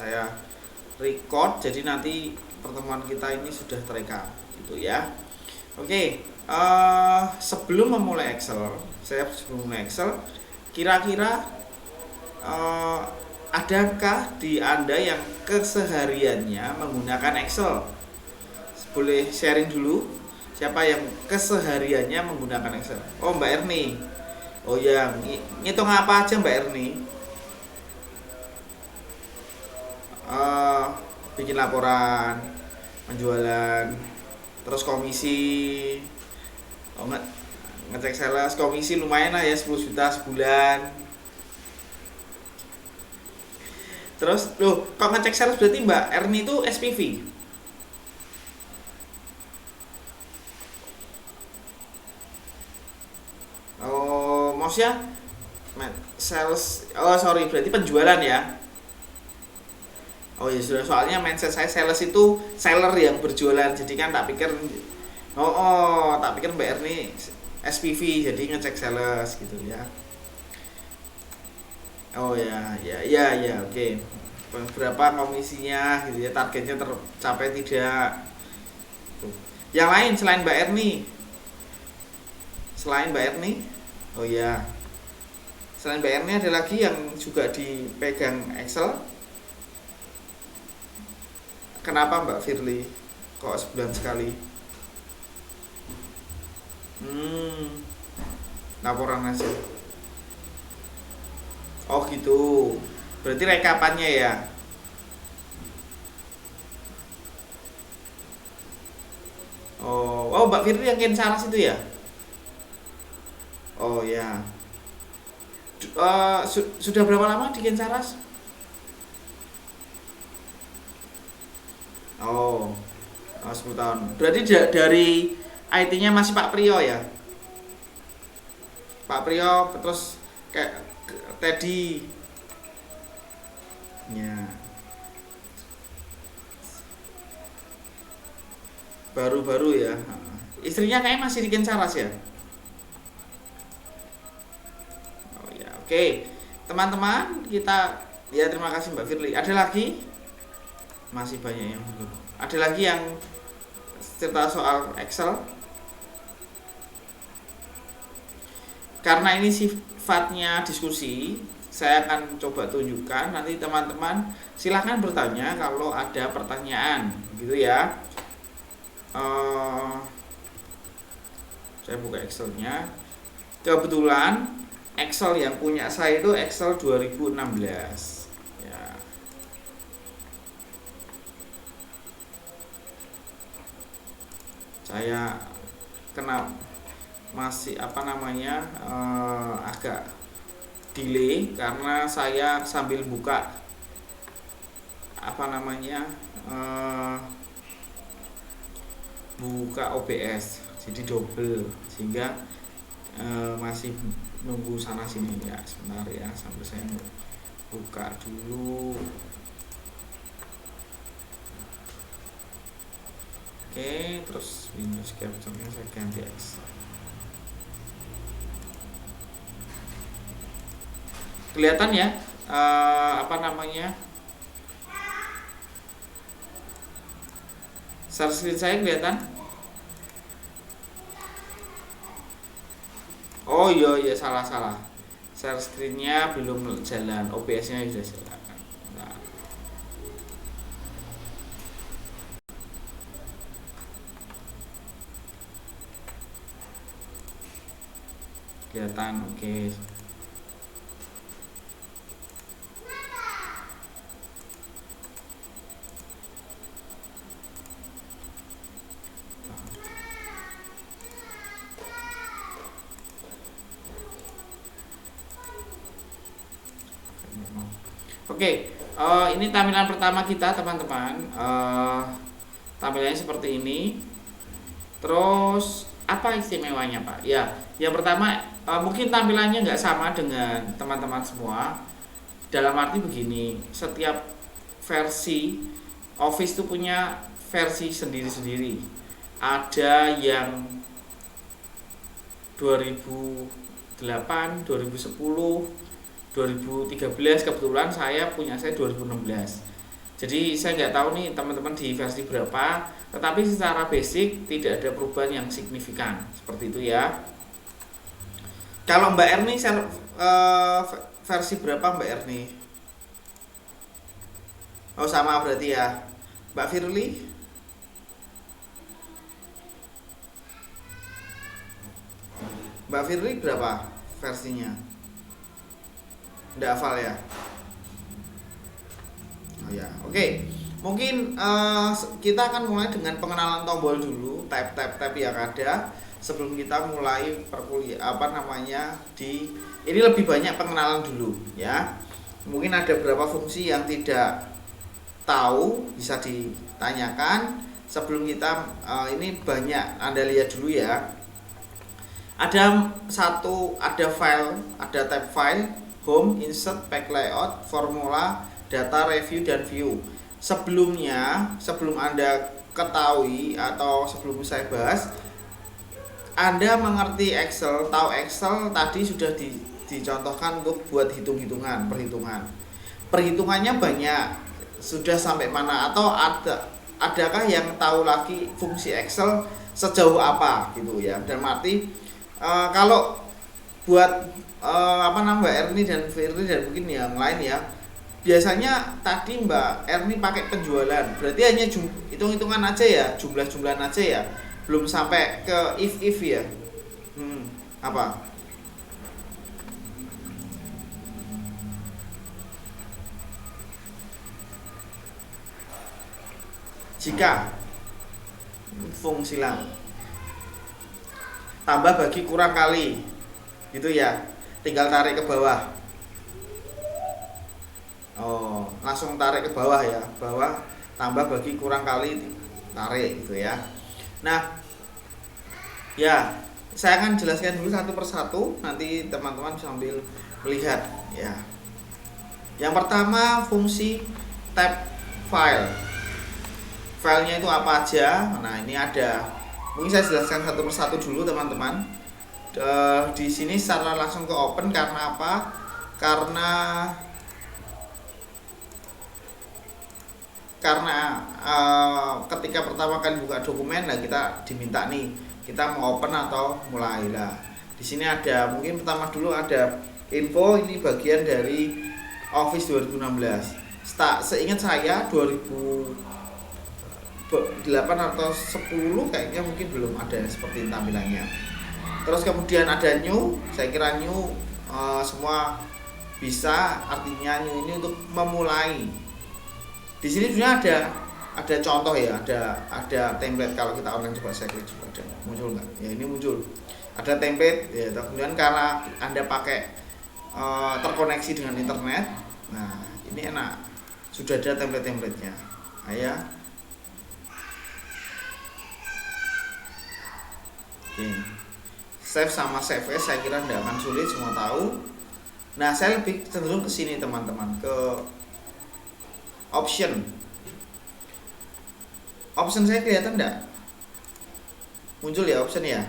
saya record, jadi nanti pertemuan kita ini sudah terekam gitu ya. Oke, sebelum memulai Excel, kira-kira adakah di Anda yang kesehariannya menggunakan Excel? Boleh sharing dulu, siapa yang kesehariannya menggunakan Excel? Oh, Mbak Erni. Oh ya, ngitung apa aja Mbak Erni? Bikin laporan penjualan, terus komisi, oh, ngecek sales, komisi lumayan lah ya, 10 juta sebulan. Terus loh, kalau ngecek sales berarti Mbak Erni itu SPV. Oh, maksudnya sales, oh sorry, berarti penjualan ya. Oh ya sudah, soalnya mindset saya sales itu seller yang berjualan, jadi kan tak pikir, tak pikir Mbak Erni SPV jadi ngecek sales gitu ya. Oh ya, ya, oke. Berapa komisinya gitu ya, targetnya tercapai tidak. Yang lain selain Mbak Erni, oh ya, selain Mbak Erni ada lagi yang juga dipegang Excel. Kenapa Mbak Firly kok sebulan sekali? Laporan hasil. Oh gitu. Berarti rekapannya ya. Oh, Mbak Firly yang Kensaras itu ya? Oh ya. Sudah berapa lama di Kensaras? Oh, 10 tahun. Berarti dari IT-nya masih Pak Priyo ya? Pak Priyo, terus kayak Teddy. Ya. Baru-baru ya. Istrinya kayaknya masih di Kensaras ya? Oh ya, oke. Teman-teman, kita ya terima kasih Mbak Firly. Ada lagi? Masih banyak yang belum. Ada lagi yang cerita soal Excel? Karena ini sifatnya diskusi, saya akan coba tunjukkan. Nanti teman-teman silahkan bertanya kalau ada pertanyaan, gitu ya. Saya buka Excelnya. Kebetulan Excel yang punya saya itu Excel 2016. Ya. Saya kena masih agak delay karena saya sambil buka buka OBS, jadi double, sehingga masih nunggu sana sini ya. Sebentar ya, sampai saya buka dulu. Oke, terus Windows Capture-nya saya ganti X. Kelihatan ya, share screen saya kelihatan? Oh iya, salah. Share screen-nya belum jalan, OBS-nya sudah jalan. Nah. Kelihatan, oke. Oke, ini tampilan pertama kita teman-teman. Tampilannya seperti ini. Terus apa istimewanya Pak? Ya, yang pertama mungkin tampilannya nggak sama dengan teman-teman semua. Dalam arti begini, setiap versi Office itu punya versi sendiri-sendiri. Ada yang 2008, 2010, 2013, kebetulan saya punya 2016. Jadi saya nggak tahu nih teman-teman di versi berapa, tetapi secara basic tidak ada perubahan yang signifikan seperti itu ya. Kalau Mbak Erni versi berapa Mbak Erni? Oh sama berarti ya. Mbak Firly? Mbak Firly berapa versinya? Nggak hafal ya? Oh ya, oke. Mungkin kita akan mulai dengan pengenalan tombol dulu, tab yang ada sebelum kita mulai ini lebih banyak pengenalan dulu ya. Mungkin ada beberapa fungsi yang tidak tahu bisa ditanyakan sebelum kita ini banyak Anda lihat dulu ya. Ada file, ada tab file, home, insert, pack layout, formula, data, review, dan view. Sebelum Anda ketahui atau sebelum saya bahas, Anda mengerti Excel, tahu Excel tadi sudah dicontohkan untuk buat perhitungan. Perhitungannya banyak, sudah sampai mana, atau adakah yang tahu lagi fungsi Excel sejauh apa gitu ya. Dan kalau buat Mbak Erni dan Firly dan mungkin yang lain ya, biasanya tadi Mbak Erni pakai penjualan, berarti hanya hitung-hitungan aja ya, jumlah-jumlahan aja ya, belum sampai ke if ya. Apa? Jika fungsi lang tambah bagi kurang kali gitu ya, tinggal tarik ke bawah. Oh, langsung tarik ke bawah ya, bawah tambah bagi kurang kali tarik gitu ya. Nah ya, saya akan jelaskan dulu satu persatu, nanti teman-teman sambil melihat ya. Yang pertama fungsi tab file. Filenya itu apa aja? Nah ini ada, mungkin saya jelaskan satu persatu dulu teman-teman. Di sini secara langsung ke open karena apa? Karena ketika pertama kali buka dokumen, nah kita diminta nih, kita mau open atau mulai lah. Di sini ada, mungkin pertama dulu ada info, ini bagian dari Office 2016. Seingat saya 2008 atau 10 kayaknya mungkin belum ada seperti tampilannya. Terus kemudian ada new, saya kira new semua bisa, artinya new ini untuk memulai. Di sini sebenarnya ada contoh ya, ada template. Kalau kita online coba saya klik juga ada, muncul nggak? Ya ini muncul. Ada template ya. Kemudian karena Anda pakai terkoneksi dengan internet, nah ini enak, sudah ada template-templatenya. Nah, ya. Oke. Save sama save as saya kira tidak akan sulit, semua tahu. Nah saya lebih cenderung ke sini teman-teman, ke option saya kelihatan enggak? Muncul ya option ya?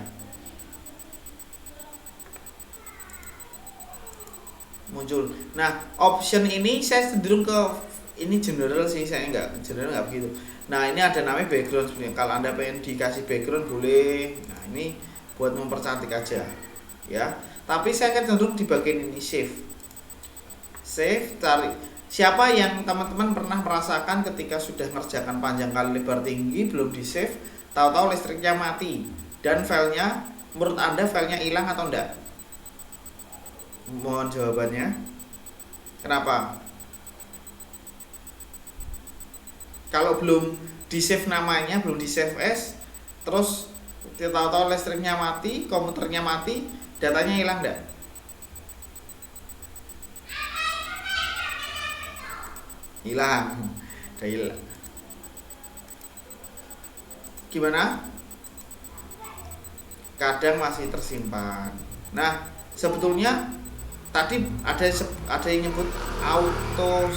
Muncul. Nah option ini saya cenderung ke ini general sih, saya general begitu. Nah ini ada namanya background sebenarnya. Kalau Anda pengen dikasih background boleh. Nah ini buat mempercantik aja ya. Tapi saya akan cenderung di bagian ini save, tarik. Siapa yang teman-teman pernah merasakan ketika sudah ngerjakan panjang kali lebar tinggi belum di save, tahu-tahu listriknya mati dan filenya, menurut Anda filenya hilang atau enggak? Mohon jawabannya. Kenapa? Kalau belum di save namanya, belum di save as, terus tahu-tahu listriknya mati, komputernya mati, datanya hilang enggak? Hilang. Udah hilang. Gimana? Kadang masih tersimpan. Nah, sebetulnya tadi ada yang nyebut auto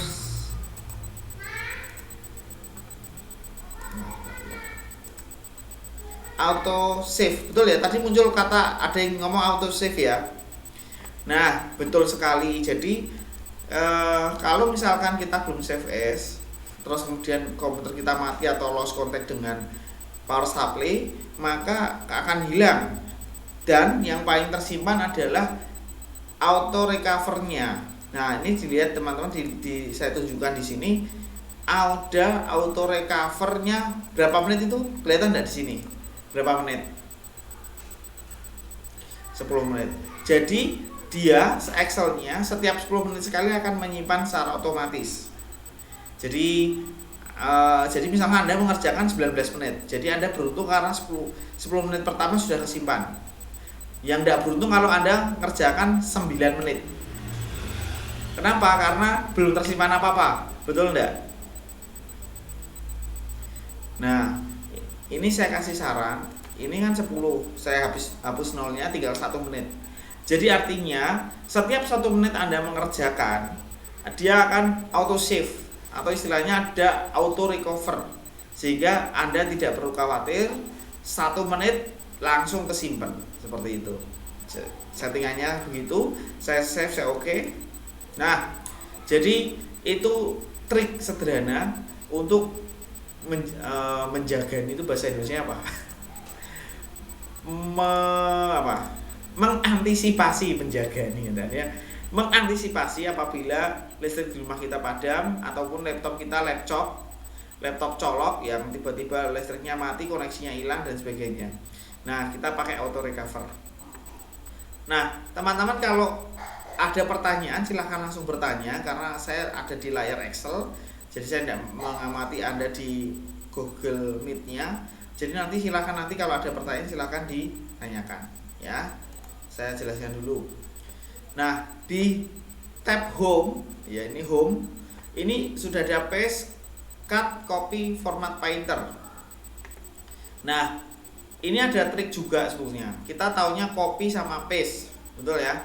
save, betul ya? Tadi muncul kata, ada yang ngomong auto save ya. Nah betul sekali. Jadi kalau misalkan kita belum save as, terus kemudian komputer kita mati atau lost contact dengan power supply, maka akan hilang. Dan yang paling tersimpan adalah auto recovernya. Nah, ini dilihat teman-teman, saya tunjukkan di sini ada auto recovernya berapa menit itu, kelihatan enggak di sini? Berapa menit? 10 menit. Jadi dia Excel-nya setiap 10 menit sekali akan menyimpan secara otomatis. Jadi misalnya Anda mengerjakan 19 menit. Jadi Anda beruntung karena 10 menit pertama sudah kesimpan. Yang tidak beruntung kalau Anda kerjakan 9 menit. Kenapa? Karena belum tersimpan apa-apa. Betul enggak? Nah, ini saya kasih saran. Ini kan 10, saya hapus nolnya, tinggal 1 menit. Jadi artinya setiap 1 menit Anda mengerjakan, dia akan auto save, atau istilahnya ada auto recover, sehingga Anda tidak perlu khawatir 1 menit langsung kesimpan. Seperti itu settingannya, begitu. Saya save, saya oke. Nah, jadi itu trik sederhana untuk menjaga, itu bahasa Indonesia apa? Mengantisipasi menjaga nih ya. Mengantisipasi apabila listrik di rumah kita padam, ataupun laptop kita laptop colok yang tiba-tiba listriknya mati, koneksinya hilang dan sebagainya. Nah, kita pakai auto recover. Nah, teman-teman kalau ada pertanyaan silahkan langsung bertanya, karena saya ada di layar Excel, jadi saya tidak mengamati Anda di Google Meet-nya. Jadi nanti kalau ada pertanyaan silahkan ditanyakan ya. Saya jelaskan dulu. Nah, di tab home, ya ini home, ini sudah ada paste, cut, copy, format painter. Nah, ini ada trik juga sebetulnya. Kita taunya copy sama paste, betul ya?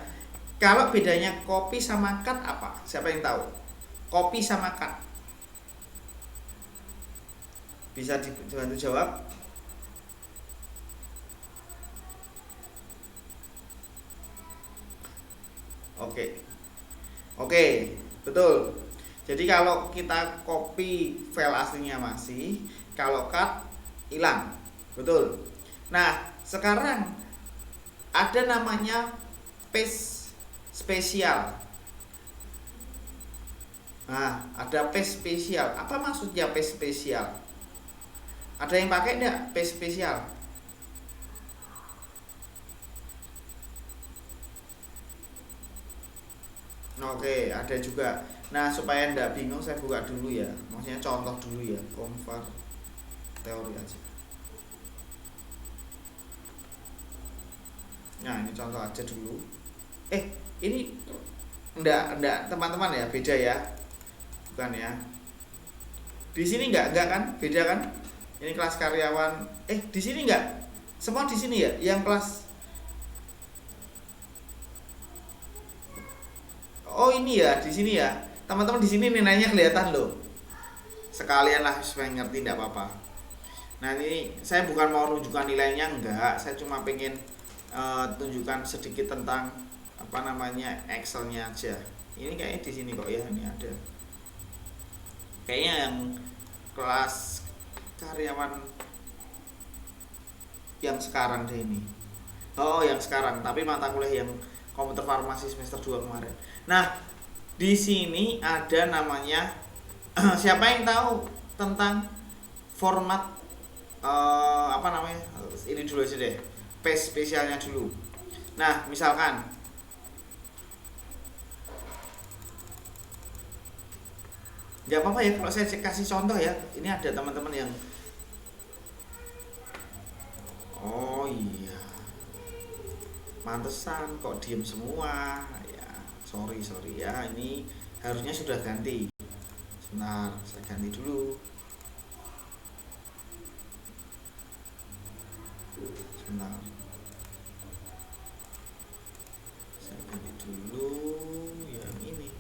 Kalau bedanya copy sama cut apa? Siapa yang tahu? Copy sama cut. Bisa dibantu jawab? Oke, betul. Jadi kalau kita copy file aslinya masih, kalau cut hilang. Betul. Nah, sekarang ada namanya paste spesial. Nah, ada paste spesial. Apa maksudnya paste spesial? Ada yang pakai enggak paste spesial? Oke, ada juga. Nah, supaya enggak bingung saya buka dulu ya. Maksudnya contoh dulu ya, convert teori aja. Nah, ini contoh aja dulu. Ini enggak teman-teman ya, beda ya. Bukan ya. Di sini enggak kan? Beda kan? Ini kelas karyawan. Di sini enggak? Semua di sini ya, yang kelas. Oh, ini ya, di sini ya. Teman-teman di sini nilainya kelihatan loh. Sekalian lah supaya ngerti, enggak apa-apa. Nah, ini saya bukan mau menunjukkan nilainya, enggak. Saya cuma pengen tunjukkan sedikit tentang Excel-nya aja. Ini kayaknya di sini kok ya, ini ada. Kayaknya yang kelas karyawan yang sekarang deh ini. Oh, yang sekarang, tapi mata kuliah yang komputer farmasi semester 2 kemarin. Nah, di sini ada namanya siapa yang tahu tentang format ini dulu aja deh. Paste spesialnya dulu. Nah, misalkan nggak apa-apa ya kalau saya kasih contoh ya. Ini ada teman-teman yang oh iya, mantesan kok diem semua ya. Sorry ya, ini harusnya sudah ganti. Sebentar, saya ganti dulu. Sebentar, saya ganti dulu yang ini.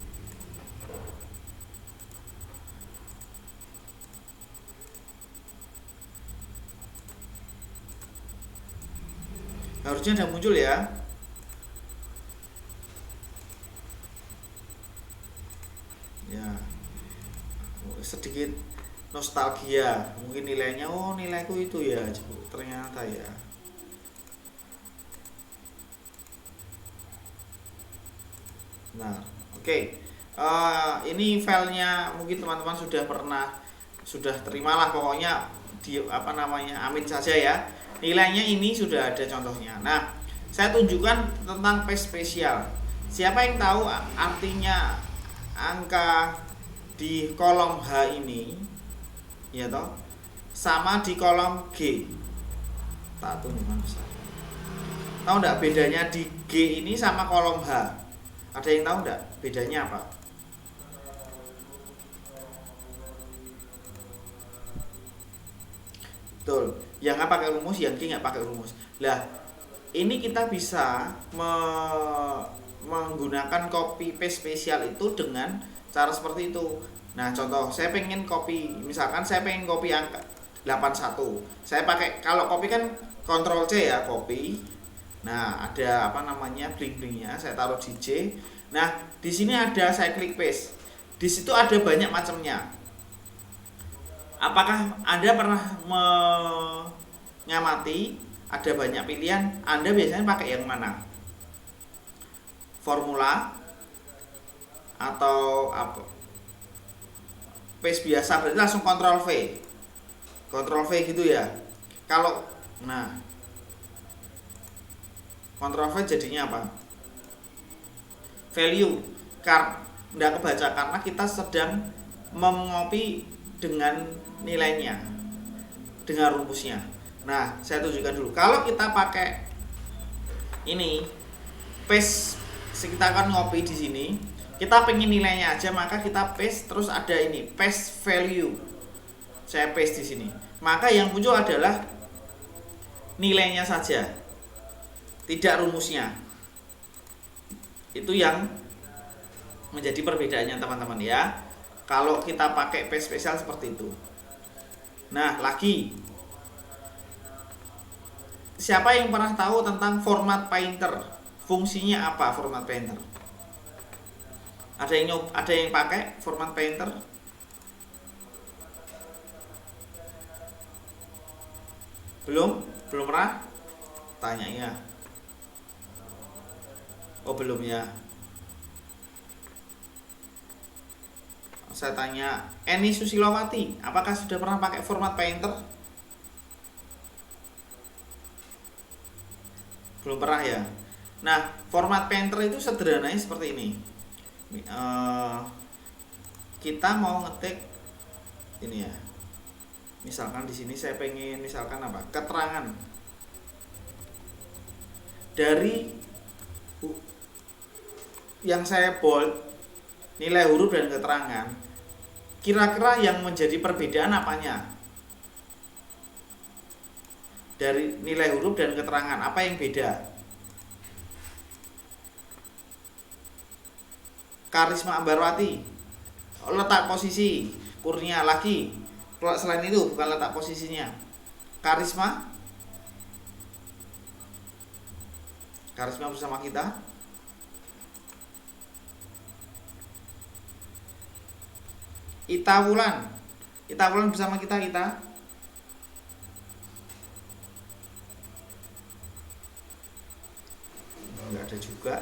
Harusnya udah muncul ya. Ya, sedikit nostalgia, mungkin nilainya, oh nilaiku itu ya, ternyata ya. Nah, oke. Ini filenya mungkin teman-teman sudah terimalah, pokoknya di apa namanya, amin saja ya. Nilainya ini sudah ada contohnya. Nah, saya tunjukkan tentang PES spesial. Siapa yang tahu artinya angka di kolom H ini, ya toh, sama di kolom G? Tak tunjukkan besar. Tahu enggak bedanya di G ini sama kolom H? Ada yang tahu enggak bedanya apa? Betul, yang A pakai rumus, yang G nggak pakai rumus. Lah, ini kita bisa menggunakan copy paste spesial itu dengan cara seperti itu. Nah, contoh, saya pengen copy, misalkan saya pengen copy angka 81. Saya pakai, kalau copy kan Ctrl C ya, copy. Nah, ada apa namanya, bling-blingnya, saya taruh di J. Nah, di sini ada, saya klik paste. Di situ ada banyak macamnya. Apakah Anda pernah mengamati ada banyak pilihan? Anda biasanya pakai yang mana? Formula atau apa? Paste biasa berarti langsung Ctrl V. Ctrl V gitu ya. Kalau Ctrl V jadinya apa? Value. Nggak kebaca karena kita sedang mengopi dengan nilainya, dengan rumusnya. Nah, saya tunjukkan dulu. Kalau kita pakai ini paste, kita akan ngopi di sini. Kita pengen nilainya aja, maka kita paste, terus ada ini paste value. Saya paste di sini. Maka yang muncul adalah nilainya saja, tidak rumusnya. Itu yang menjadi perbedaannya teman-teman ya. Kalau kita pakai paste spesial seperti itu. Nah, lagi, siapa yang pernah tahu tentang format painter? Fungsinya apa format painter? Ada yang pakai format painter? Belum pernah? Tanya ya. Oh, belum ya. Saya tanya Eni Susilowati, apakah sudah pernah pakai format painter? Belum pernah ya. Nah, format painter itu sederhananya seperti ini. Kita mau ngetik ini ya. Misalkan di sini saya pengen misalkan apa? Keterangan dari yang saya bold, nilai huruf dan keterangan. Kira-kira yang menjadi perbedaan apanya? Dari nilai huruf dan keterangan, apa yang beda? Karisma Ambarwati, letak posisi. Kurnia lagi, selain itu bukan letak posisinya. Karisma bersama kita. Ita Wulan bersama kita. Enggak ada juga.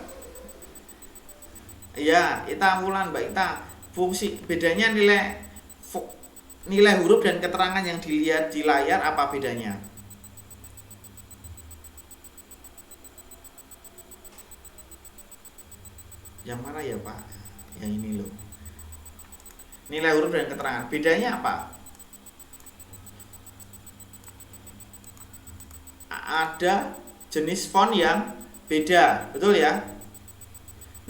Iya, Ita Wulan, Mbak Ita. Fungsi bedanya nilai huruf dan keterangan yang dilihat di layar, apa bedanya? Yang mana ya, Pak? Yang ini loh. Nilai huruf dan keterangan, bedanya apa? Ada jenis font yang beda, betul ya?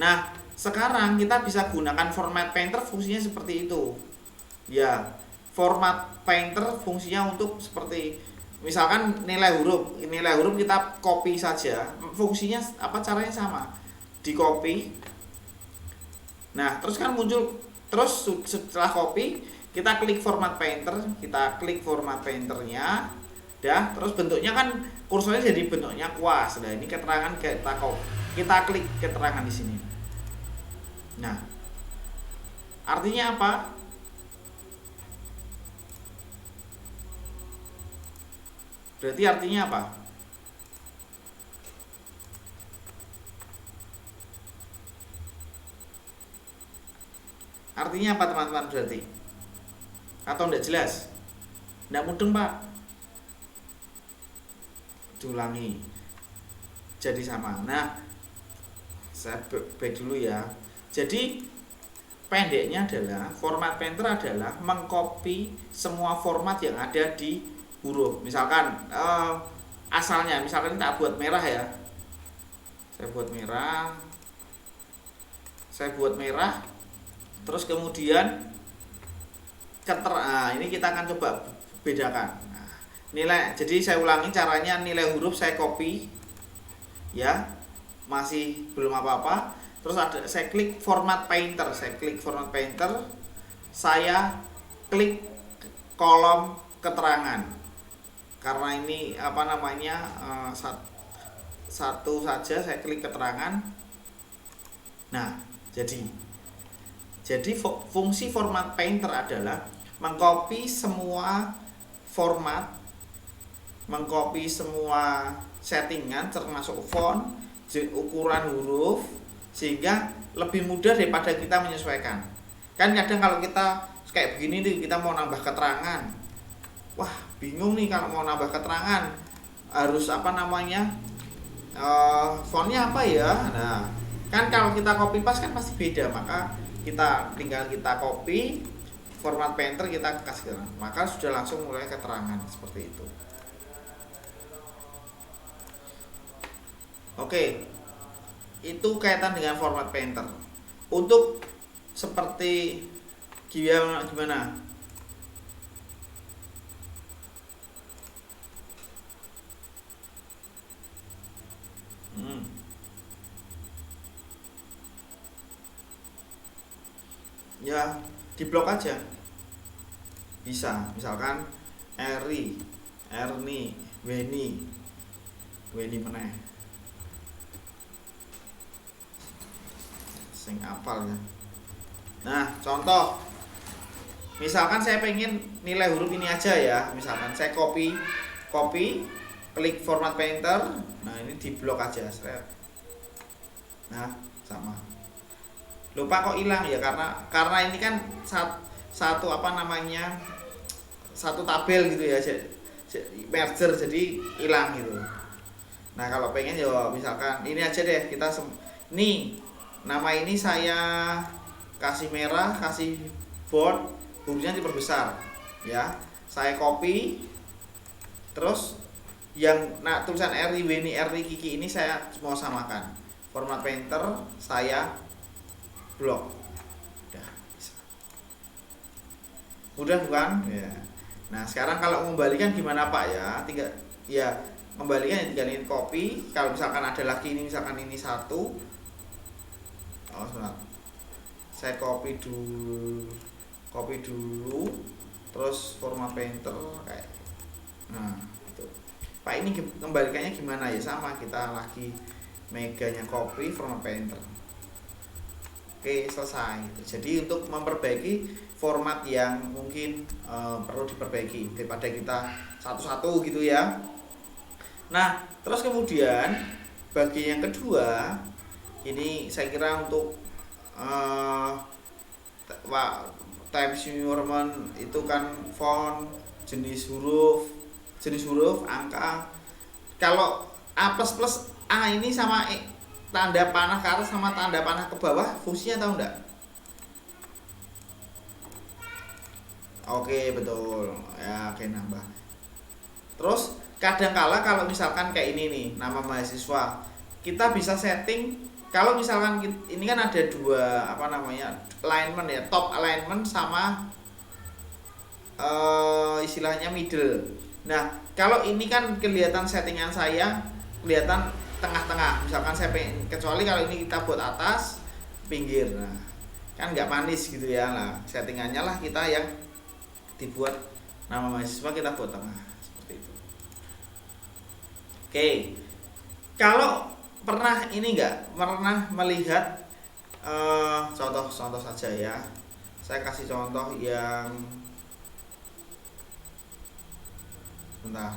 Nah, sekarang kita bisa gunakan format painter, fungsinya seperti itu. Ya, format painter fungsinya untuk seperti misalkan nilai huruf kita copy saja. Fungsinya apa, caranya sama. Di copy. Nah, terus kan muncul. Terus setelah copy, kita klik format painternya, terus bentuknya kan kursornya jadi bentuknya kuas. Nah, ini keterangan kita klik keterangan di sini. Nah, artinya apa? Berarti artinya apa? Artinya apa teman-teman berarti? Atau enggak jelas? Enggak mudeng Pak? Diulangi. Jadi sama. Nah, saya back dulu ya. Jadi pendeknya adalah format painter adalah mengcopy semua format yang ada di huruf. Misalkan asalnya, misalkan kita buat merah ya. Saya buat merah. Terus kemudian ini kita akan coba bedakan. Nah, nilai. Jadi saya ulangi caranya, nilai huruf saya copy. Ya. Masih belum apa-apa. Terus saya klik format painter, saya klik kolom keterangan. Karena ini satu saja, saya klik keterangan. Nah, jadi fungsi format painter adalah mengcopy semua format, mengcopy semua settingan termasuk font, ukuran huruf, sehingga lebih mudah daripada kita menyesuaikan. Kan kadang kalau kita kayak begini nih, kita mau nambah keterangan, wah bingung nih kalau mau nambah keterangan, harus fontnya apa ya. Nah kan kalau kita copy paste kan pasti beda, maka kita copy format painter, kita kasih keterangan, maka sudah langsung mulai keterangan seperti itu. Oke, itu kaitan dengan format painter. Untuk seperti gimana? Ya, diblok aja. Bisa, misalkan Erni, Weni meneh. Sing apal ya. Nah, contoh. Misalkan saya pengen nilai huruf ini aja ya. Misalkan saya copy, klik format painter. Nah, ini diblok aja, Nah, sama. Lupa kok hilang ya, karena ini kan satu tabel gitu ya, merger, jadi hilang gitu. Nah, kalau pengen ya misalkan ini aja deh, nih nama ini saya kasih merah, kasih bold, hurufnya diperbesar ya. Saya copy, terus yang tulisan Erni, Weni, Kiki ini saya mau samakan. Format painter saya blok. Udah bisa. Udah bukan? Ya. Nah, sekarang kalau mengembalikan gimana Pak ya? Kembalikan tinggal ini copy. Kalau misalkan ada lagi ini, misalkan ini satu. Oh, sebentar. Saya copy dulu. Terus format painter kayak. Nah, itu. Pak, ini kembalikannya gimana ya? Sama, kita lagi meganya copy format painter. Oke, selesai. Jadi untuk memperbaiki format yang mungkin perlu diperbaiki daripada kita satu-satu gitu ya. Nah, terus kemudian bagian yang kedua ini saya kira untuk time measurement itu kan font, jenis huruf, angka. Kalau A++ A ini sama tanda panah ke atas sama tanda panah ke bawah fungsinya tahu enggak? Oke, betul. Ya, oke, nambah. Terus kadangkala kalau misalkan kayak ini nih, nama mahasiswa, kita bisa setting. Kalau misalkan ini kan ada dua alignment ya, top alignment sama istilahnya middle. Nah, kalau ini kan kelihatan settingan saya kelihatan tengah-tengah, misalkan saya pengen, kecuali kalau ini kita buat atas pinggir, nah kan nggak manis gitu ya. Nah, settingannya lah kita yang dibuat nama mahasiswa kita buat tengah seperti itu. Oke, kalau pernah melihat contoh saja ya, saya kasih contoh yang bentar.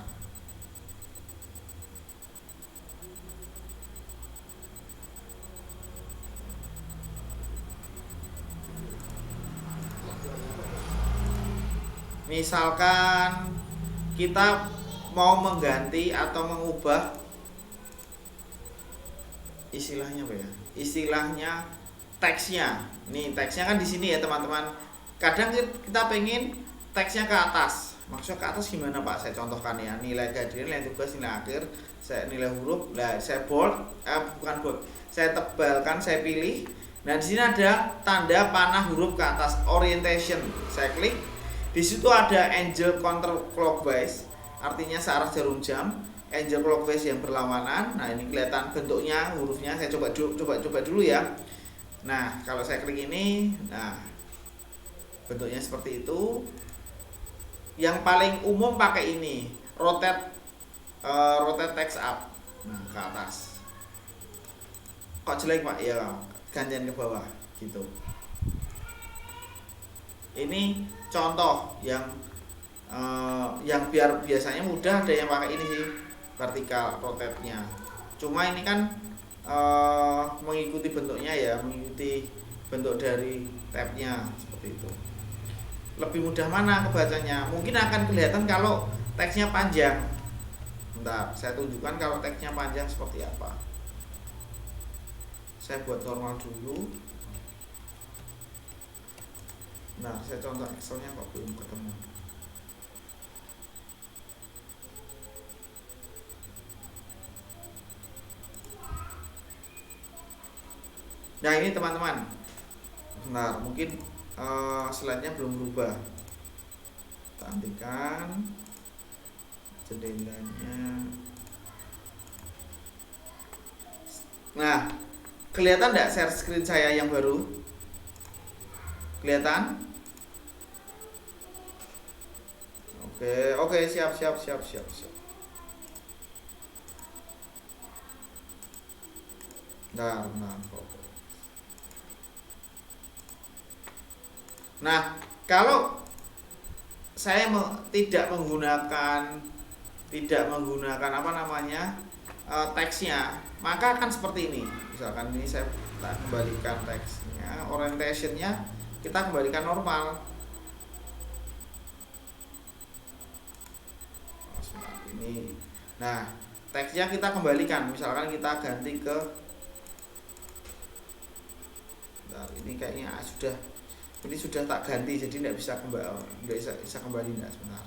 Misalkan kita mau mengganti atau mengubah istilahnya apa ya? Istilahnya teksnya. Nih teksnya kan di sini ya teman-teman. Kadang kita pengen teksnya ke atas. Maksudnya ke atas gimana Pak? Saya contohkan ya. Nilai gajian, nilai tugas, nilai akhir, saya nilai huruf. Nah, saya bold, bukan bold. Saya tebalkan, saya pilih. Nah, di sini ada tanda panah huruf ke atas, orientation. Saya klik. Di situ ada angel counterclockwise, artinya searah jarum jam. Angel clockwise yang berlawanan. Nah, ini kelihatan bentuknya, hurufnya. Saya coba dulu ya. Nah, kalau saya klik ini, nah bentuknya seperti itu. Yang paling umum pakai ini, rotate text up, nah ke atas. Kok jelek Pak? Ya gantian ke bawah gitu. Ini contoh yang biar biasanya mudah ada yang pakai ini sih, vertikal rotate-nya. Cuma ini kan mengikuti bentuknya ya, mengikuti bentuk dari tab-nya seperti itu. Lebih mudah mana kebacanya? Mungkin akan kelihatan kalau teksnya panjang. Bentar, saya tunjukkan kalau teksnya panjang seperti apa. Saya buat normal dulu. Nah, saya contoh Excelnya kok belum ketemu. Nah, ini teman-teman. Bentar, mungkin slide-nya belum berubah. Tantikan jendelanya. Nah, kelihatan enggak share screen saya yang baru? Kelihatan? Oke, siap. Nah, kalau saya tidak menggunakan teksnya, maka akan seperti ini. Misalkan ini saya kembalikan teksnya, orientationnya kita kembalikan normal. Seperti ini. Nah, teksnya kita kembalikan. Misalkan kita ganti ke, ini kayaknya sudah tak ganti, jadi tidak bisa kembali enggak sebentar.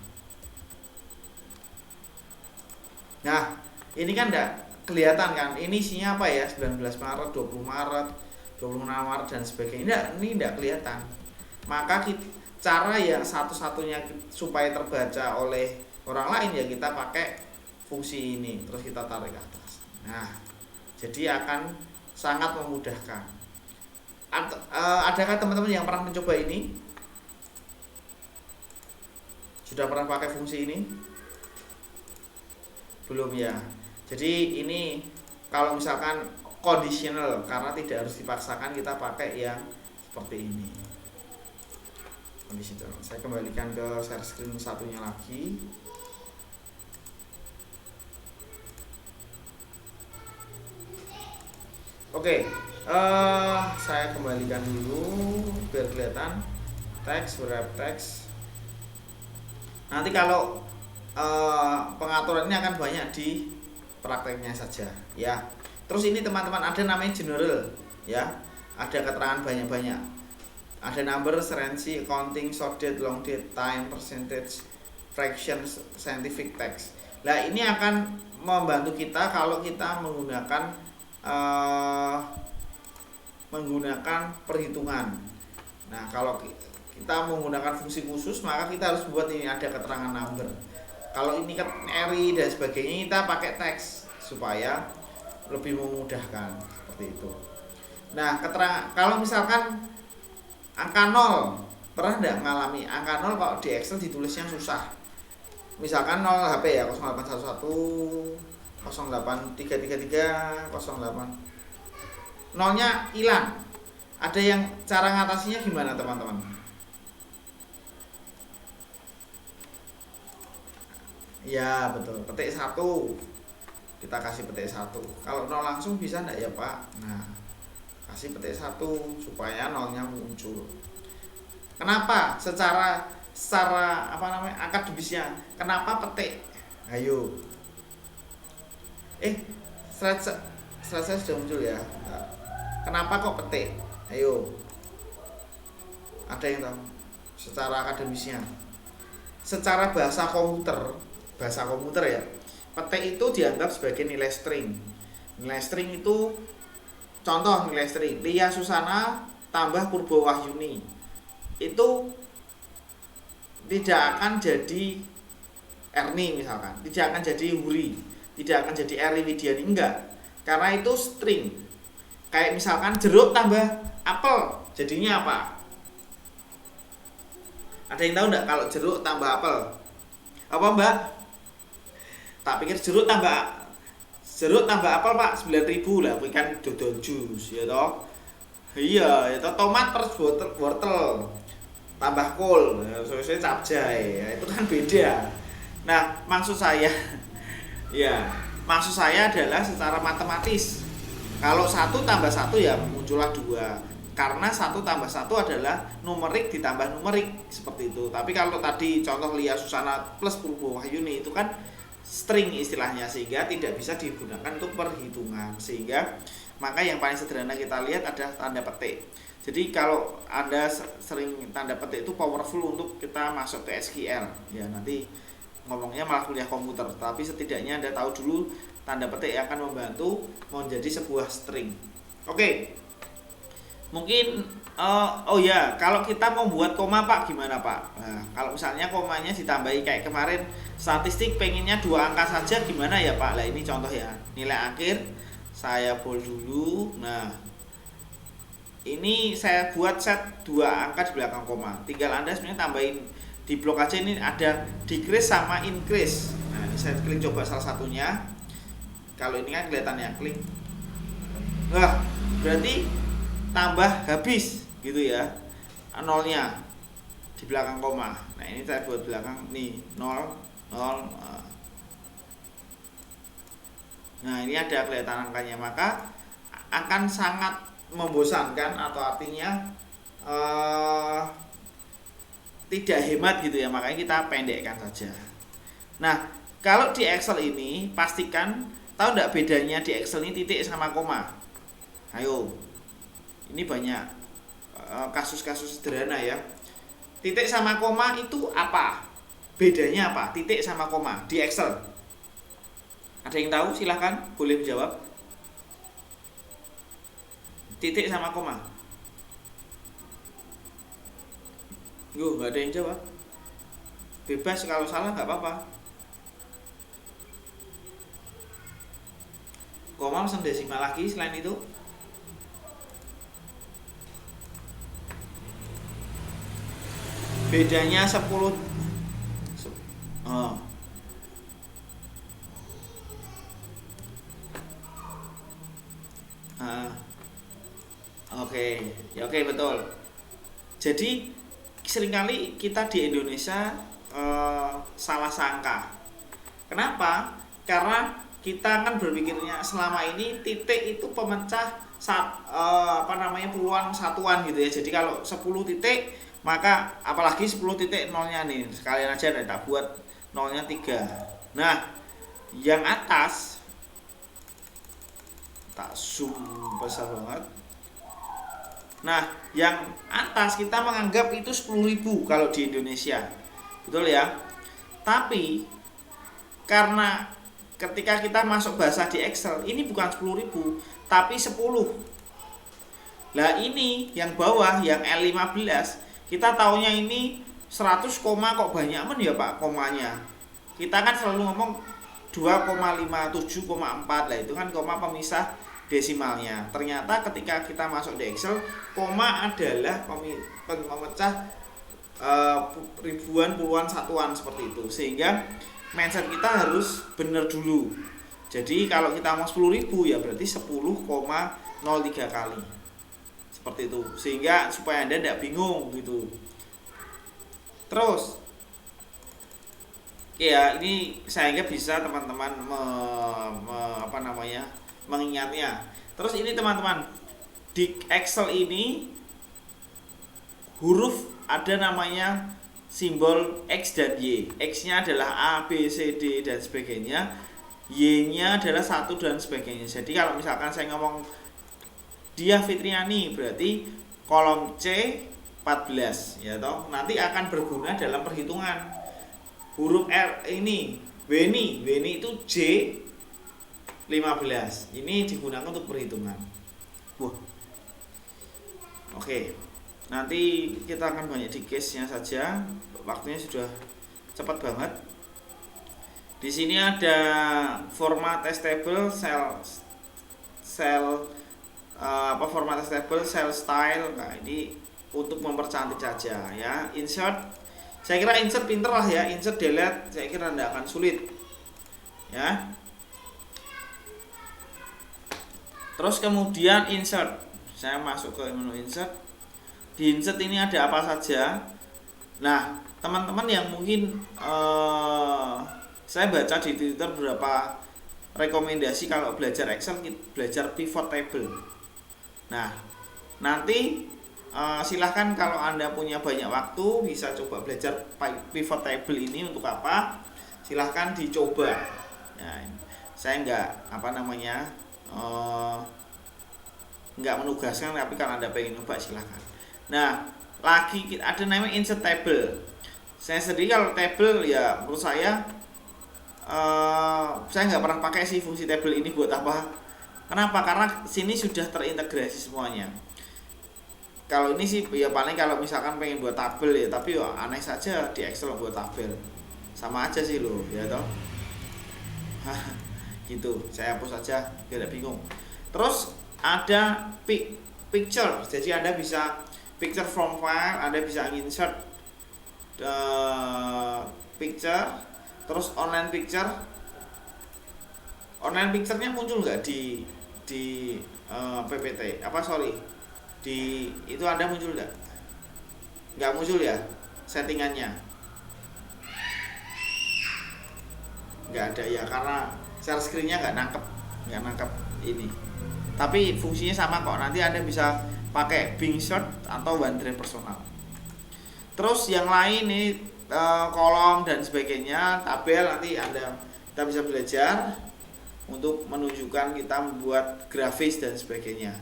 Nah, ini kan enggak kelihatan kan, ini isinya apa ya, 19 Maret, 20 Maret, 26 Maret dan sebagainya. Ini enggak kelihatan. Maka cara yang satu-satunya supaya terbaca oleh orang lain ya kita pakai fungsi ini, terus kita tarik ke atas. Nah, jadi akan sangat memudahkan. Adakah teman-teman yang pernah mencoba ini? Sudah pernah pakai fungsi ini? Belum ya. Jadi ini kalau misalkan conditional, karena tidak harus dipaksakan, kita pakai yang seperti ini. Conditional. Saya kembalikan ke share screen satunya lagi. Oke. Saya kembalikan dulu biar kelihatan teks, wrap teks. Nanti kalau pengaturannya akan banyak di prakteknya saja ya. Terus ini teman-teman ada namanya general ya. Ada keterangan banyak-banyak. Ada number, range, accounting, short date, long date, time, percentage, fraction, scientific text. Nah, ini akan membantu kita kalau kita menggunakan perhitungan. Nah, kalau kita menggunakan fungsi khusus, maka kita harus buat ini ada keterangan number. Kalau ini kan array dan sebagainya, kita pakai teks supaya lebih memudahkan seperti itu. Nah, keterangan kalau misalkan angka 0, pernah enggak mengalami angka 0 kalau di Excel ditulisnya susah? Misalkan 0 HP ya, 0811 08333 08 nolnya hilang. Ada yang cara ngatasinya gimana teman-teman? Ya betul, petik 1. Kita kasih petik 1. Kalau 0 langsung bisa enggak ya Pak? Nah, kasih petik 1 supaya nolnya muncul. Kenapa? Secara secara apa namanya akademisnya, kenapa petik? Ayo. Slide saya sudah muncul ya. Kenapa kok petik? Ayo. Ada yang tahu? Secara akademisnya. Secara bahasa komputer ya. Petik itu dianggap sebagai nilai string. Nilai string itu contoh nilai string Lia Susana tambah Purbo Wahyuni. Itu tidak akan jadi Erni misalkan, tidak akan jadi Huri, tidak akan jadi Eri Widiani, enggak. Karena itu string. Kayak misalkan jeruk tambah apel, jadinya apa? Ada yang tahu enggak kalau jeruk tambah apel? Apa Mbak? Tak pikir jeruk tambah apel Pak 9.000 lah, kan dodol jus ya toh. Iya, ya toh tomat terus wortel tambah kol, sosisnya capcay, ya, itu kan beda. Nah, maksud saya adalah secara matematis. Kalau 1 tambah 1 ya muncullah 2. Karena 1 tambah 1 adalah numerik ditambah numerik seperti itu. Tapi kalau tadi contoh Lia Susana plus Purbo Wahyuni itu kan string istilahnya, sehingga tidak bisa digunakan untuk perhitungan. Sehingga maka yang paling sederhana kita lihat adalah tanda petik. Jadi kalau Anda sering tanda petik itu powerful untuk kita masuk ke SQL. Ya nanti ngomongnya malah kuliah komputer, tapi setidaknya Anda tahu dulu tanda petik yang akan membantu menjadi sebuah string. Oke. Mungkin kalau kita mau buat koma Pak gimana Pak? Nah, kalau misalnya komanya ditambahi kayak kemarin statistik pengennya 2 angka saja gimana ya Pak? Nah, ini contoh ya. Nilai akhir saya bold dulu. Nah, ini saya buat set 2 angka di belakang koma. Tinggal Anda sebenarnya tambahin di blok aja, ini ada decrease sama increase. Nah, ini saya klik coba salah satunya. Kalau ini kan kelihatannya klik. Wah, berarti tambah habis gitu ya. Nolnya di belakang koma. Nah, ini saya buat belakang nih 0 0. Nah, ini ada kelihatan angkanya, maka akan sangat membosankan atau artinya tidak hemat gitu ya, makanya kita pendekkan saja. Nah, kalau di Excel ini pastikan tahu enggak bedanya di Excel ini titik sama koma. Ayo, ini banyak kasus-kasus sederhana ya. Titik sama koma itu apa? Bedanya apa? Titik sama koma di Excel. Ada yang tahu? Silahkan, boleh menjawab. Titik sama koma. Nggak ada yang jawab. Bebas, kalau salah nggak apa-apa. Koma langsung desimal lagi selain itu. Bedanya 10. Oke, betul. Jadi seringkali kita di Indonesia salah sangka. Kenapa? Karena kita kan berpikirnya selama ini titik itu pemecah puluhan satuan gitu ya. Jadi kalau 10 titik, maka apalagi 10 titik nolnya nih, sekalian aja kita buat nolnya 3. Nah, yang atas tak zoom besar banget. Nah, yang atas kita menganggap itu 10.000 kalau di Indonesia. Betul ya? Tapi karena ketika kita masuk bahasa di Excel, ini bukan 10.000, tapi 10. Lah ini yang bawah, yang L15, kita taunya ini 100 koma kok banyak ya Pak komanya. Kita kan selalu ngomong 2,57,4 lah, itu kan koma pemisah desimalnya. Ternyata ketika kita masuk di Excel, koma adalah pemecah ribuan puluhan satuan seperti itu. Sehingga mindset kita harus benar dulu. Jadi kalau kita mau 10.000 ya berarti 10,03 kali. Seperti itu. Sehingga supaya Anda tidak bingung gitu. Terus ya ini saya bisa teman-teman mengingatnya. Terus ini teman-teman, di Excel ini huruf ada namanya simbol X dan Y. X-nya adalah A, B, C, D dan sebagainya. Y-nya adalah 1 dan sebagainya. Jadi kalau misalkan saya ngomong Dia Fitriani berarti kolom C 14 ya toh. Nanti akan berguna dalam perhitungan. Huruf R ini Weni itu J 15. Ini digunakan untuk perhitungan. Wah. Oke. Nanti kita akan banyak di case-nya saja. Waktunya sudah cepat banget. Di sini ada format test table, format test table, cell style. Nah, ini untuk mempercantik saja ya. Insert. Saya kira insert pinter lah ya. Insert delete saya kira tidak akan sulit. Ya. Terus kemudian insert. Saya masuk ke menu insert. Di insert ini ada apa saja. Nah, teman-teman yang mungkin saya baca di Twitter beberapa rekomendasi kalau belajar Excel, belajar pivot table. Nah, nanti silahkan kalau Anda punya banyak waktu bisa coba belajar pivot table ini untuk apa? Silahkan dicoba. Nah, saya nggak menugaskan, tapi kalau Anda pengen coba silahkan. Nah, lagi ada namanya insert table. Saya sendiri kalau table ya menurut saya nggak pernah pakai sih fungsi table ini. Buat apa? Kenapa? Karena sini sudah terintegrasi semuanya. Kalau ini sih ya paling kalau misalkan pengen buat tabel ya, tapi ya aneh saja di Excel buat tabel. Sama aja sih loh, ya toh. Gitu, saya hapus saja biar tidak bingung. Terus ada picture. Jadi Anda bisa picture from file, Anda bisa insert picture, terus online picture. Online picture-nya muncul nggak di PPT? Di itu Anda muncul nggak? Nggak muncul ya settingannya? Nggak ada ya, karena share screen-nya nggak nangkep ini. Tapi fungsinya sama kok. Nanti Anda bisa pakai Bing Search atau OneDrive personal. Terus yang lain ini kolom dan sebagainya, tabel, nanti kita bisa belajar untuk menunjukkan kita membuat grafis dan sebagainya.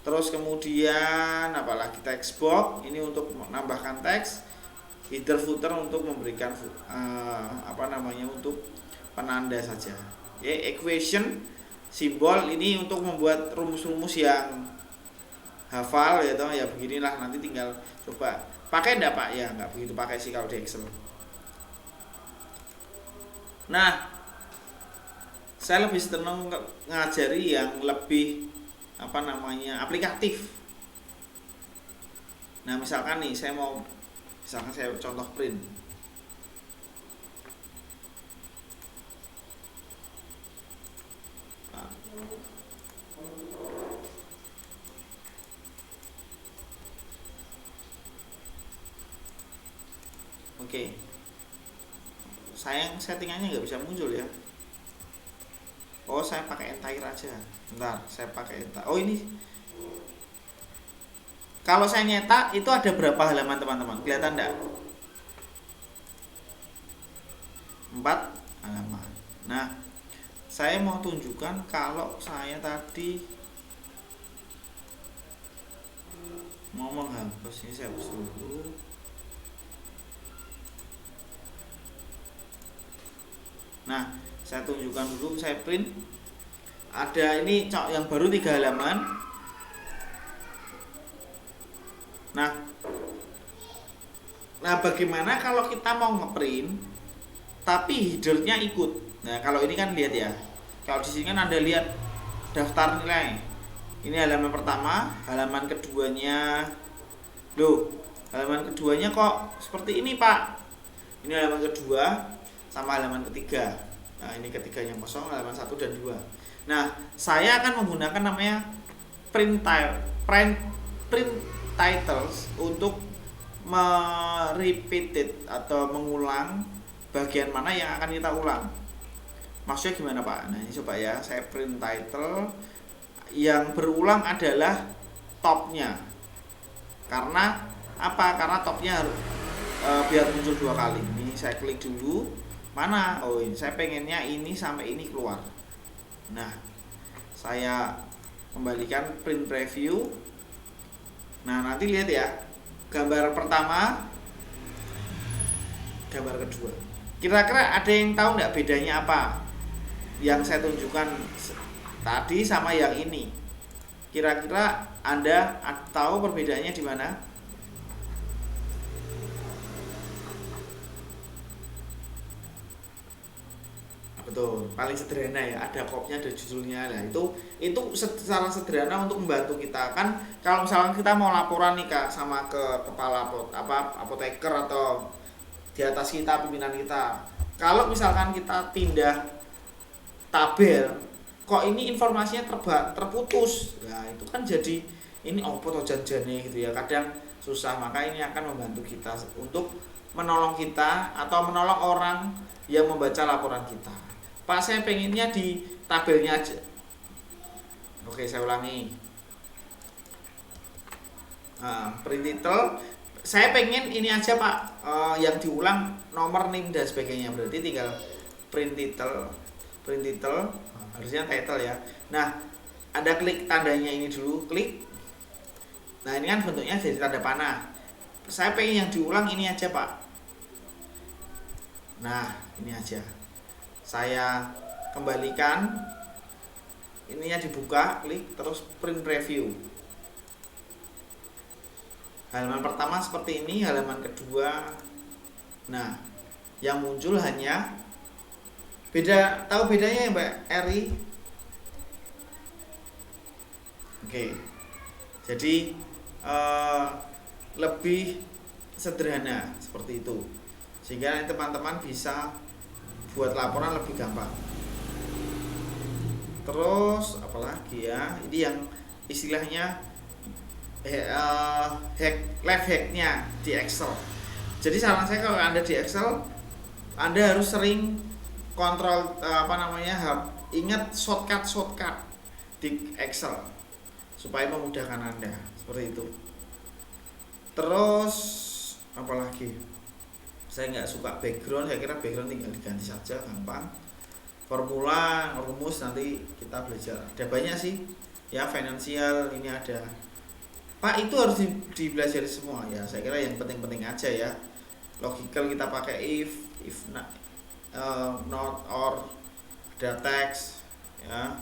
Terus kemudian apalagi text box, ini untuk menambahkan teks, header footer untuk memberikan untuk penanda saja. Equation, simbol ini untuk membuat rumus-rumus yang hafal ya toh, ya beginilah, nanti tinggal coba pakai enggak Pak? Ya enggak begitu pakai sih kalau di Excel. Nah, saya lebih senang ngajari yang lebih aplikatif. Nah, misalkan saya contoh print. Oke. Sayang settingannya nggak bisa muncul ya. Oh, saya pakai entire aja. Bentar, saya pakai entire. Oh, ini. Kalau saya nyetak itu ada berapa halaman teman-teman? Kelihatan enggak? 4 halaman. Nah, saya mau tunjukkan kalau saya tadi mau menghapus ini, saya hapus dulu. Nah, saya tunjukkan dulu, saya print. Ada ini yang baru 3 halaman. Nah, bagaimana kalau kita mau ngeprint tapi headernya ikut? Nah, kalau ini kan lihat ya. Kalau di sini kan Anda lihat daftar nilai. Ini halaman pertama, halaman keduanya. Loh, halaman keduanya kok seperti ini, Pak? Ini halaman kedua sama halaman ketiga. Nah, ini ketiganya kosong, halaman 1 dan 2. Nah, saya akan menggunakan namanya print titles untuk repeated atau mengulang bagian mana yang akan kita ulang. Maksudnya gimana Pak? Nah, ini coba ya, saya print title. Yang berulang adalah topnya. Karena apa? Karena topnya harus biar muncul 2 kali. Ini saya klik dulu. Mana? Oh, ini saya pengennya ini sampai ini keluar. Nah, saya kembalikan print preview. Nah, nanti lihat ya, gambar pertama, gambar kedua. Kira-kira ada yang tahu nggak bedanya apa? Yang saya tunjukkan tadi sama yang ini. Kira-kira Anda tahu perbedaannya di mana? Betul, paling sederhana ya, ada kopnya, ada judulnya. Nah, itu secara sederhana untuk membantu kita. Kan kalau misalkan kita mau laporan nih Kak sama ke kepala apoteker atau di atas kita, pimpinan kita. Kalau misalkan kita pindah tabel, kok ini informasinya terputus. Nah, itu kan jadi ini opo to janjane gitu ya. Kadang susah, maka ini akan membantu kita untuk menolong kita atau menolong orang yang membaca laporan kita. Pak, saya pengennya di tabelnya aja. Oke, saya ulangi. Print title, saya pengen ini aja Pak, yang diulang nomor, NIM dan sebagainya. Berarti tinggal print title, harusnya title ya. Nah, Anda klik tandanya ini dulu, klik. Nah, ini kan bentuknya jadi tanda panah. Saya pengen yang diulang ini aja Pak. Nah, ini aja. Saya kembalikan, ininya dibuka, klik terus print preview. Halaman pertama seperti ini, halaman kedua. Nah, yang muncul hanya tahu bedanya ya Mbak Eri? Oke. Jadi lebih sederhana seperti itu. Sehingga teman-teman bisa buat laporan lebih gampang. Terus apalagi ya, ini yang istilahnya live hacknya di Excel. Jadi saran saya kalau Anda di Excel, Anda harus sering kontrol ingat shortcut di Excel supaya memudahkan Anda, seperti itu. Terus apalagi? Saya nggak suka background, saya kira background tinggal diganti saja, gampang. Formula, rumus nanti kita belajar. Ada banyak sih, ya finansial ini ada. Pak, itu harus dipelajari semua ya. Saya kira yang penting-penting aja ya. Logical kita pakai if not, or, ada text ya.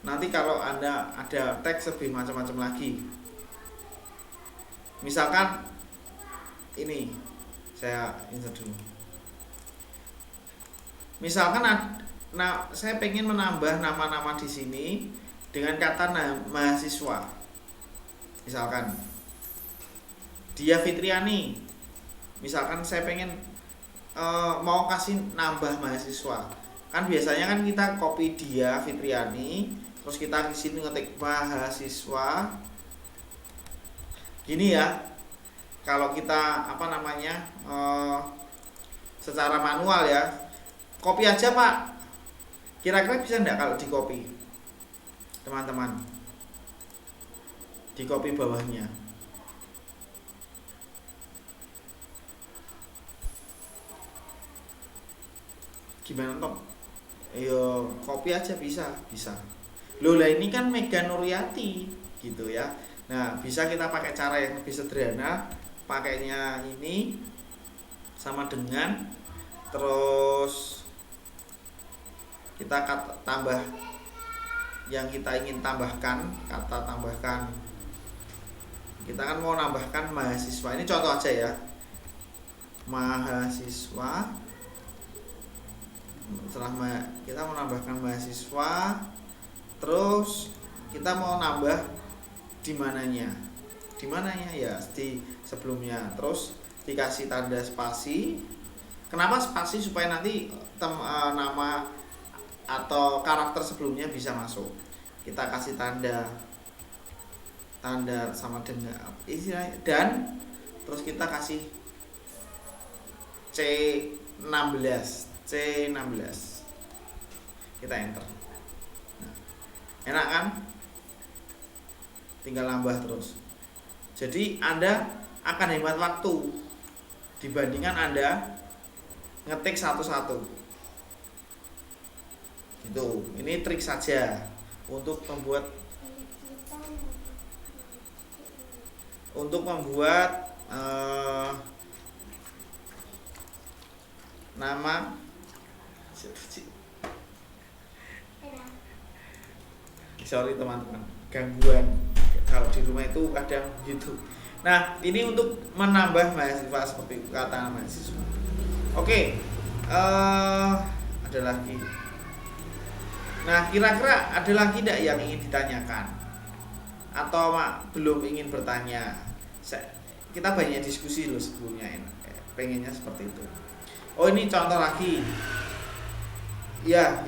Nanti kalau Anda ada teks lebih macam-macam lagi. Misalkan ini saya insert dulu. Misalkan saya pengen menambah nama-nama di sini dengan kata mahasiswa. Misalkan Dia Fitriani. Misalkan saya pengen mau kasih nambah mahasiswa. Kan biasanya kan kita copy Dia Fitriani, terus kita di sini ngetik mahasiswa. Gini ya, kalau kita secara manual ya, copy aja Pak. Kira-kira bisa enggak kalau di copy, teman-teman? Di copy bawahnya. Gimana Tom? Yo, copy aja bisa. Loh lah, ini kan Mega Nuryati gitu ya. Nah, bisa kita pakai cara yang lebih sederhana. Pakainya ini sama dengan, terus kita tambah yang kita ingin tambahkan, kata tambahkan. Kita kan mau nambahkan mahasiswa. Ini contoh aja ya. Mahasiswa. Setelah kita mau nambahkan mahasiswa, terus kita mau nambah di mananya ya, di sebelumnya, terus dikasih tanda spasi. Kenapa spasi? Supaya nanti nama atau karakter sebelumnya bisa masuk. Kita kasih tanda sama dengan istilah, dan terus kita kasih C16, kita enter. Nah, enak kan? Tinggal nambah terus. Jadi Anda akan hemat waktu dibandingkan Anda ngetik satu-satu. Gitu. Ini trik saja untuk membuat nama sorry teman-teman, gangguan kalau di rumah itu kadang gitu. Nah, ini untuk menambah mahasiswa seperti kata mahasiswa. Oke, ada lagi. Nah, kira-kira ada lagi tidak yang ingin ditanyakan? Atau belum ingin bertanya? Kita banyak diskusi loh sebelumnya, pengennya seperti itu. Oh, ini contoh lagi. Ya.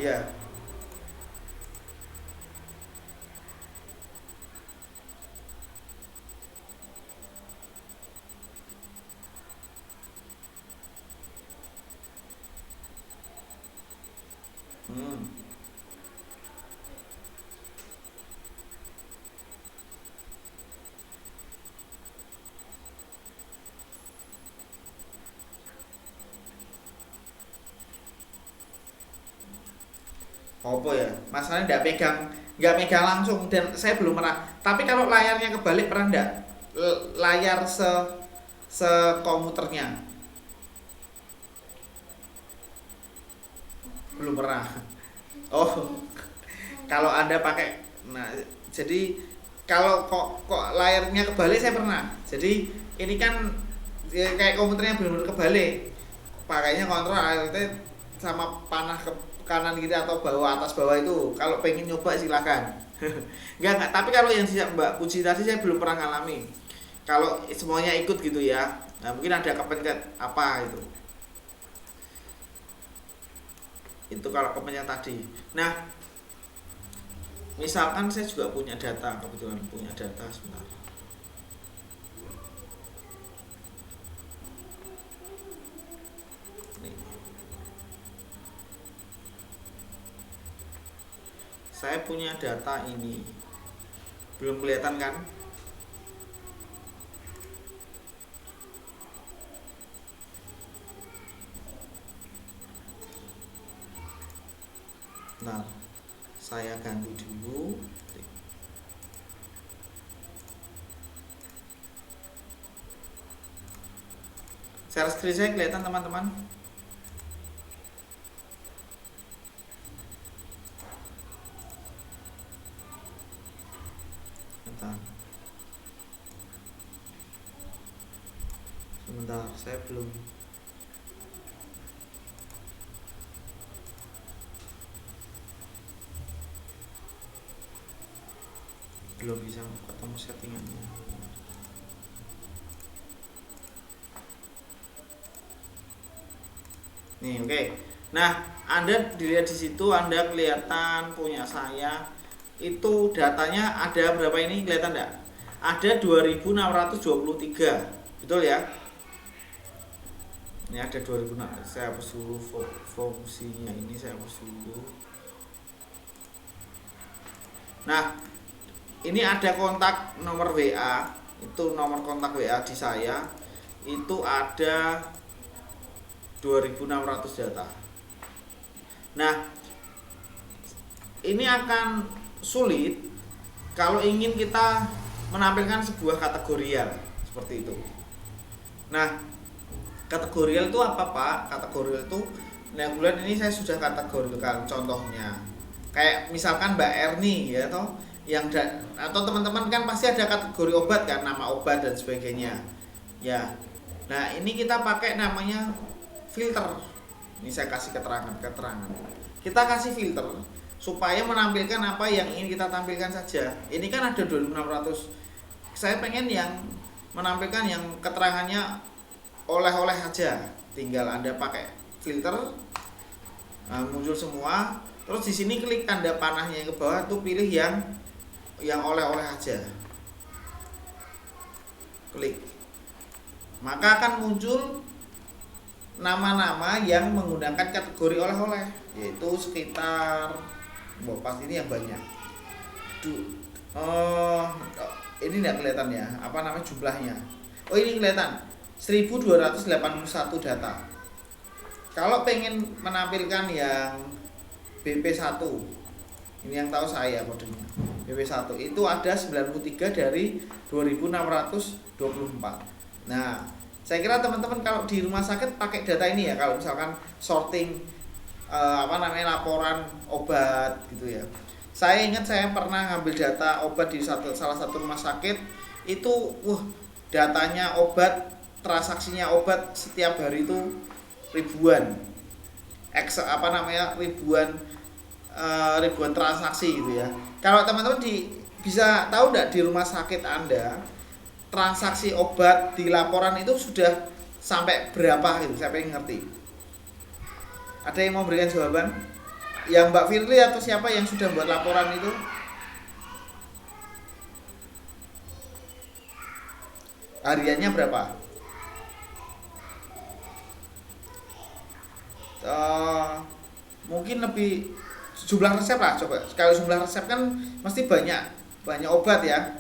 Apa ya? Masalahnya nggak megang langsung, dan saya belum pernah. Tapi kalau layarnya kebalik pernah nggak? Layar sekomuternya belum pernah. Oh, kalau Anda pakai, nah jadi kalau kok layarnya kebalik saya pernah. Jadi ini kan kayak komputernya benar-benar kebalik. Pakainya kontrol alt sama panah ke kanan kiri atau bawah atas bawah itu. Kalau pengen nyoba silakan. Enggak, tapi kalau yang Mbak Puji tadi saya belum pernah ngalami. Kalau semuanya ikut gitu ya. Nah, mungkin ada kepencet apa itu. Itu kalau kepencet tadi. Nah, misalkan saya juga punya data, kebetulan punya data sebentar. Saya punya data ini, belum kelihatan kan? Nah, saya ganti dulu. Share screen saya kelihatan teman-teman? Sebentar, saya belum. Belum bisa ketemu settingannya. Nih, oke. Nah, Anda dilihat di situ, Anda kelihatan punya saya. Itu datanya ada berapa ini, kelihatan enggak? Ada 2623. Betul ya? Ini ada 2000. Saya hapus dulu fungsinya ini, saya hapus dulu. Nah, ini ada kontak nomor WA. Itu nomor kontak WA di saya. Itu ada 2600 data. Nah, ini akan sulit kalau ingin kita menampilkan sebuah kategorial seperti itu. Nah, kategorial itu apa Pak? Kategorial itu, nah bulan ini saya sudah kategorikan contohnya. Kayak misalkan Mbak Erni ya toh, atau teman-teman kan pasti ada kategori obat kan, nama obat dan sebagainya. Ya. Nah, ini kita pakai namanya filter. Ini saya kasih keterangan. Kita kasih filter supaya menampilkan apa yang ingin kita tampilkan saja. Ini kan ada 2600. Saya pengen yang menampilkan yang keterangannya oleh-oleh aja. Tinggal Anda pakai filter, muncul semua. Terus di sini klik tanda panahnya ke bawah, tuh pilih yang oleh-oleh aja. Klik. Maka akan muncul nama-nama yang menggunakan kategori oleh-oleh, yaitu sekitar, pas ini yang banyak. ini enggak kelihatan ya, apa namanya jumlahnya. Oh, ini kelihatan 1281 data. Kalau pengen menampilkan yang BP1, ini yang tahu saya kodenya. BP1 itu ada 93 dari 2624. Nah, saya kira teman-teman kalau di rumah sakit pakai data ini ya, kalau misalkan sorting laporan obat gitu ya. Saya ingat saya pernah ngambil data obat di salah satu rumah sakit itu, datanya obat, transaksinya obat setiap hari itu ribuan, ribuan transaksi gitu ya. Kalau teman-teman bisa tahu nggak di rumah sakit Anda transaksi obat di laporan itu sudah sampai berapa gitu? Saya pengen ngerti. Ada yang mau berikan jawaban? Yang Mbak Firly atau siapa yang sudah buat laporan itu? Hariannya berapa? Mungkin lebih jumlah resep lah, coba. Kalau jumlah resep kan mesti banyak obat ya.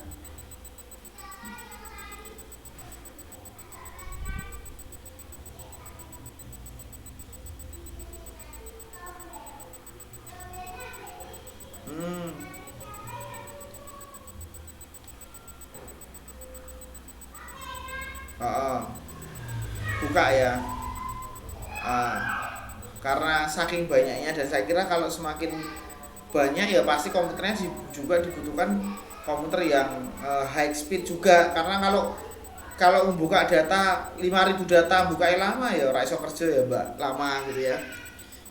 Buka ya. Karena saking banyaknya, dan saya kira kalau semakin banyak ya pasti komputernya juga dibutuhkan komputer yang high speed juga, karena kalau membuka data 5.000 data bukain lama ya ora iso kerja ya Mbak, lama gitu ya.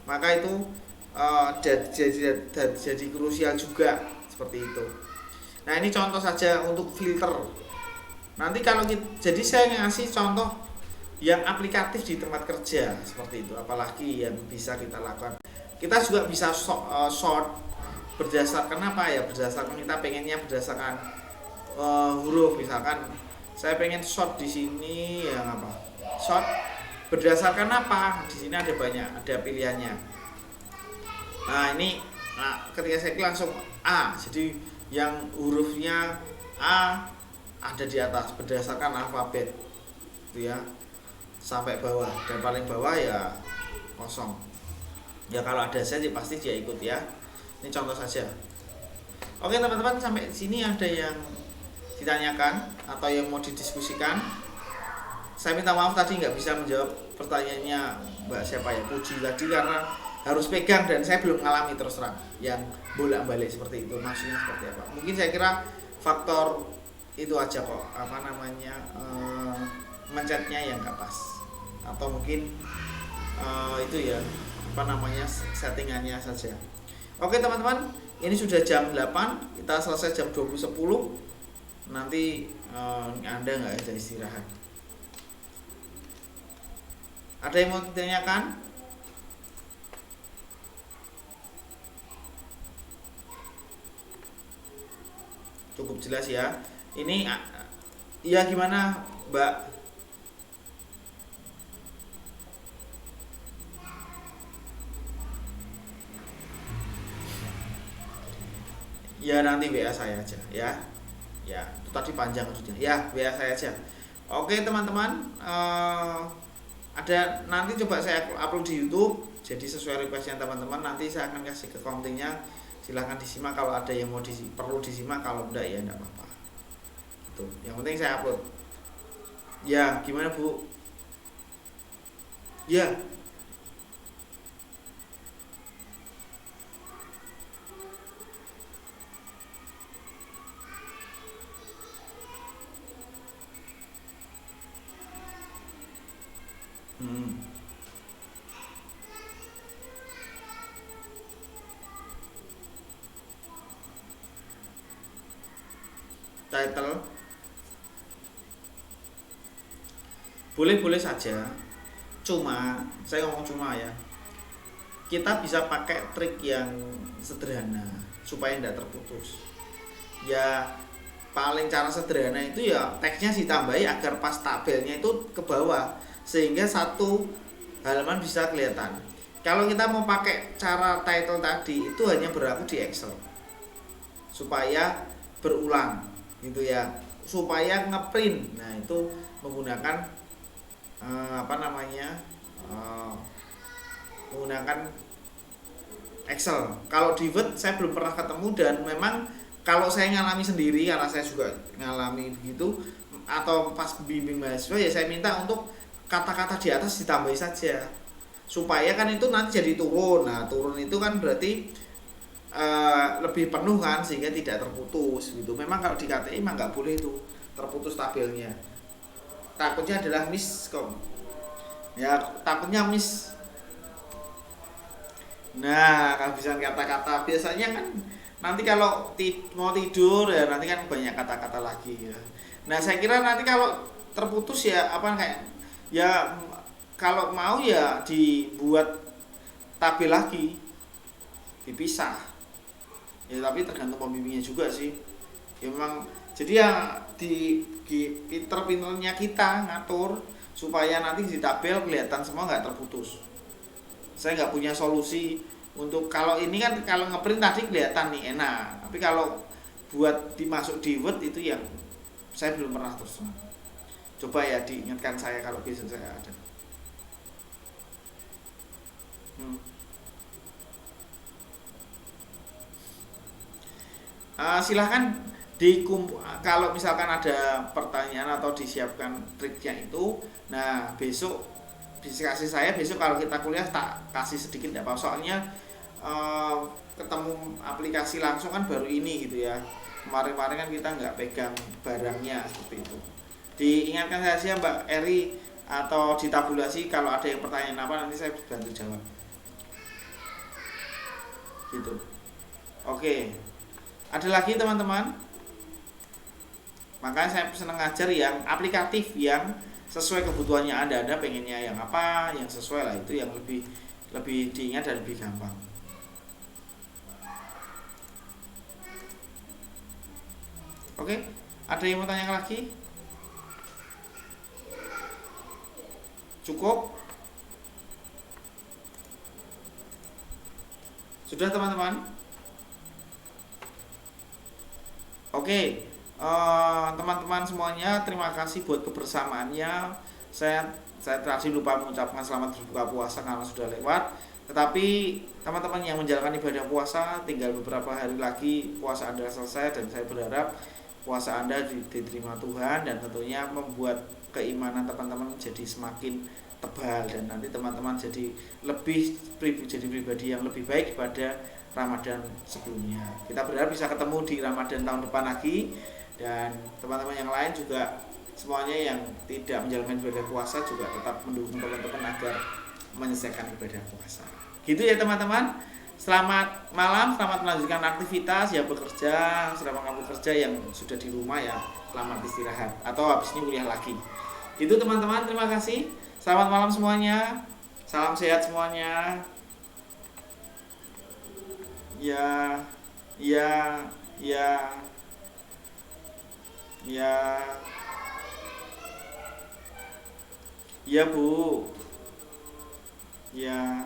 Maka itu jadi krusial juga seperti itu. Nah, ini contoh saja untuk filter. Nanti kalau jadi saya ngasih contoh yang aplikatif di tempat kerja seperti itu, apalagi yang bisa kita lakukan. Kita juga bisa sort berdasarkan apa ya? Berdasarkan kita pengennya berdasarkan huruf. Misalkan saya pengen sort di sini yang apa? Sort berdasarkan apa? Di sini ada banyak, ada pilihannya. Nah, ketika saya klik langsung A. Jadi yang hurufnya A ada di atas berdasarkan alfabet. Itu ya. Sampai bawah, dan paling bawah ya kosong. Ya kalau ada Z pasti dia ikut ya. Ini contoh saja. Oke teman-teman, sampai sini ada yang ditanyakan atau yang mau didiskusikan? Saya minta maaf tadi nggak bisa menjawab pertanyaannya Mbak siapa ya, Puji tadi, karena harus pegang dan saya belum ngalami terus terang yang bolak-balik seperti itu. Maksudnya seperti apa? Mungkin saya kira faktor itu aja kok, mencetnya yang nggak pas, atau mungkin itu ya settingannya saja. Oke teman-teman, ini sudah jam 8, kita selesai jam 20.10. Nanti Anda nggak ada istirahat. Ada yang mau ditanyakan? Cukup jelas ya. Ini ya gimana Mbak? Ya nanti WA saya aja ya. Ya, itu tadi panjang maksudnya. Ya, WA saya aja. Oke teman-teman, ada nanti coba saya upload di YouTube. Jadi sesuai requestnya teman-teman, nanti saya akan kasih ke kontennya. Silahkan disimak kalau ada yang perlu disimak, kalau enggak ya enggak apa-apa. Itu. Yang penting saya upload. Ya, gimana Bu? Ya. Title boleh-boleh saja, cuma saya ngomong cuma ya, kita bisa pakai trik yang sederhana supaya tidak terputus ya. Paling cara sederhana itu ya teksnya ditambahi agar pas tabelnya itu ke bawah, sehingga satu halaman bisa kelihatan. Kalau kita mau pakai cara title tadi, itu hanya berlaku di Excel supaya berulang. gitu ya, supaya ngeprint. Nah itu menggunakan apa namanya, menggunakan Excel. Kalau di Word saya belum pernah ketemu, dan memang kalau saya ngalami sendiri, karena saya juga ngalami begitu, atau pas bimbing mahasiswa ya saya minta untuk kata-kata di atas ditambahi saja, supaya kan itu nanti jadi turun. Nah turun itu kan berarti lebih penuh kan, sehingga tidak terputus gitu. Memang kalau di KTI mah nggak boleh itu terputus tabelnya, takutnya adalah miskom ya, takutnya miss. Nah kehabisan kata-kata biasanya kan, nanti kalau mau tidur ya nanti kan banyak kata-kata lagi ya. Nah saya kira nanti kalau terputus ya apa kayak ya, kalau mau ya dibuat tabel lagi, dipisah ya, tapi tergantung pembimbingnya juga sih ya. Memang jadi ya di pinter-pinternya kita ngatur supaya nanti di tabel kelihatan semua, nggak terputus. Saya nggak punya solusi untuk kalau ini kan, kalau ngeprint tadi kelihatan nih enak, tapi kalau buat dimasuk di Word itu yang saya belum pernah terus. Coba ya diingatkan saya kalau besok saya ada. Silahkan kalau misalkan ada pertanyaan atau disiapkan triknya itu, nah besok bisa kasih saya. Besok kalau kita kuliah tak kasih sedikit apa, soalnya ketemu aplikasi langsung kan baru ini gitu ya. Kemarin-kemarin kan kita nggak pegang barangnya seperti itu. Diingatkan saya Mbak Eri, atau ditabulasi kalau ada yang pertanyaan apa, nanti saya bantu jawab gitu. Oke, ada lagi teman-teman? Makanya saya senang ngajar yang aplikatif, yang sesuai kebutuhannya Anda pengennya yang apa, yang sesuai lah, itu yang lebih diingat dan lebih gampang. Oke, ada yang mau tanya lagi? Cukup? Sudah teman-teman? Oke, teman-teman semuanya, terima kasih buat kebersamaannya. Saya tadi lupa mengucapkan selamat berbuka puasa karena sudah lewat. Tetapi teman-teman yang menjalankan ibadah puasa, tinggal beberapa hari lagi puasa Anda selesai, dan saya berharap puasa Anda diterima Tuhan, dan tentunya membuat keimanan teman-teman jadi semakin tebal, dan nanti teman-teman jadi pribadi yang lebih baik pada Ramadan sebelumnya. Kita berharap bisa ketemu di Ramadan tahun depan lagi, dan teman-teman yang lain juga semuanya yang tidak menjalankan ibadah puasa juga tetap mendukung teman-teman agar menyelesaikan ibadah puasa. Gitu ya teman-teman. Selamat malam, selamat melanjutkan aktivitas ya, bekerja, selama kamu bekerja yang sudah di rumah ya, selamat istirahat atau habis ini kuliah lagi. Gitu teman-teman, terima kasih. Selamat malam semuanya. Salam sehat semuanya. Ya, ya, ya, ya, ya Bu, ya.